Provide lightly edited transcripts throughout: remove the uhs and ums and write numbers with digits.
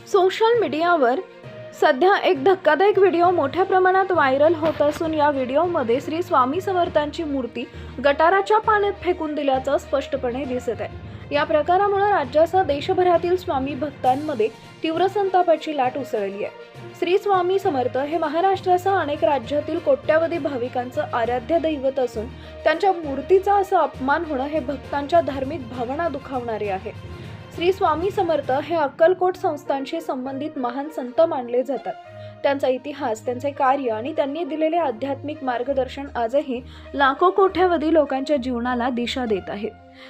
Social मीडियावर सध्या एक धक्कादायक व्हिडिओ मोठ्या प्रमाणात व्हायरल होत असून या व्हिडिओमध्ये श्री स्वामी समर्थांची मूर्ती गटाराच्या पाण्यात फेकून दिल्याचं स्पष्टपणे दिसत आहे। या प्रकारामुळे राज्यासह देशभरातील स्वामी भक्तांमध्ये तीव्र संतापाची लाट उसळली आहे। श्री स्वामी समर्थ हे महाराष्ट्रासह अनेक राज्यातील कोट्यावधी भाविकांचं आराध्य दैवत असून त्यांच्या मूर्तीचा असा अपमान होणं हे भक्तांच्या धार्मिक भावना दुखावणारे आहे। श्री स्वामी समर्थ हे अक्कलकोट संस्थांशी संबंधित महान संत मानले जातात। त्यांचा इतिहास, त्यांचे कार्य आणि त्यांनी दिलेले आध्यात्मिक मार्गदर्शन आजही लाखो कोट्यावधी लोकांच्या जीवनाला दिशा देत आहे।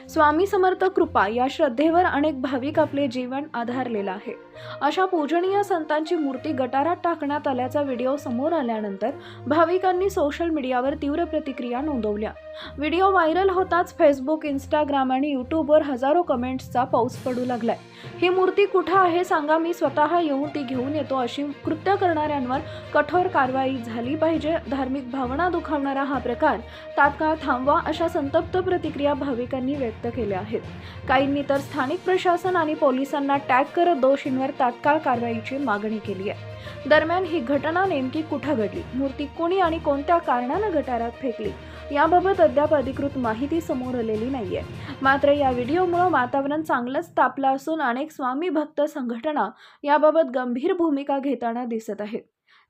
स्वामी समर्थ कृपा या श्रद्धेवर अनेक भाविक आपले जीवन आधारलेला आहे। अशा पूजनीय संतांची मूर्ती गटारात टाकण्यात आल्याचा व्हिडिओ समोर आल्यानंतर भाविकांनी सोशल मीडियावर तीव्र प्रतिक्रिया नोंदवल्या। व्हिडिओ व्हायरल होताच फेसबुक, इंस्टाग्राम आणि यूट्यूबवर हजारो कमेंट्सचा पाऊस पडू लागलाय। ही मूर्ती कुठे आहे सांगा, मी स्वतः येऊन ती घेऊन येतो, अशी कृत्य करणाऱ्यांवर कठोर कारवाई झाली पाहिजे। धार्मिक भावना दुखावणारा हा प्रकार तात्काळ थांबवा, अशा संतप्त प्रतिक्रिया भाविकांनी व्यक्त केल्या आहेत। काहींनी तर स्थानिक प्रशासन आणि पोलिसांना टॅग करत दोषींवर तात्काळ कारवाईची मागणी केली आहे। दरम्यान ही घटना नेमकी कुठे घडली, मूर्ती कोणी आणि कोणत्या कारणाने गटारात फेकली याबाबत अद्याप अधिकृत माहिती समोर आलेली नाहीये। मात्र या व्हिडिओमुळे वातावरण चांगलंच तापलं असून अनेक स्वामी भक्त संघटना याबाबत गंभीर भूमिका घेताना दिसत आहेत।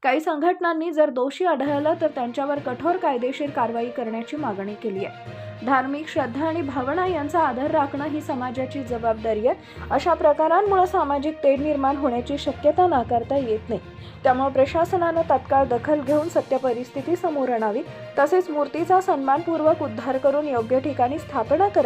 काही संघटनांनी जर दोषी आढळलं तर त्यांच्यावर कठोर कायदेशीर कारवाई करण्याची मागणी केली आहे। धार्मिक श्रद्धा आणि भावना यांचा आदर राखणं ही समाजाची जबाबदारी आहे। अशा प्रकारांमुळे सामाजिक तेढ निर्माण होण्याची शक्यता नाकारता येत नाही। त्यामुळे प्रशासनानं तात्काळ दखल घेऊन सत्य परिस्थिती समोर आणावी, तसेच मूर्तीचा सन्मानपूर्वक उद्धार करून योग्य ठिकाणी स्थापना करावी।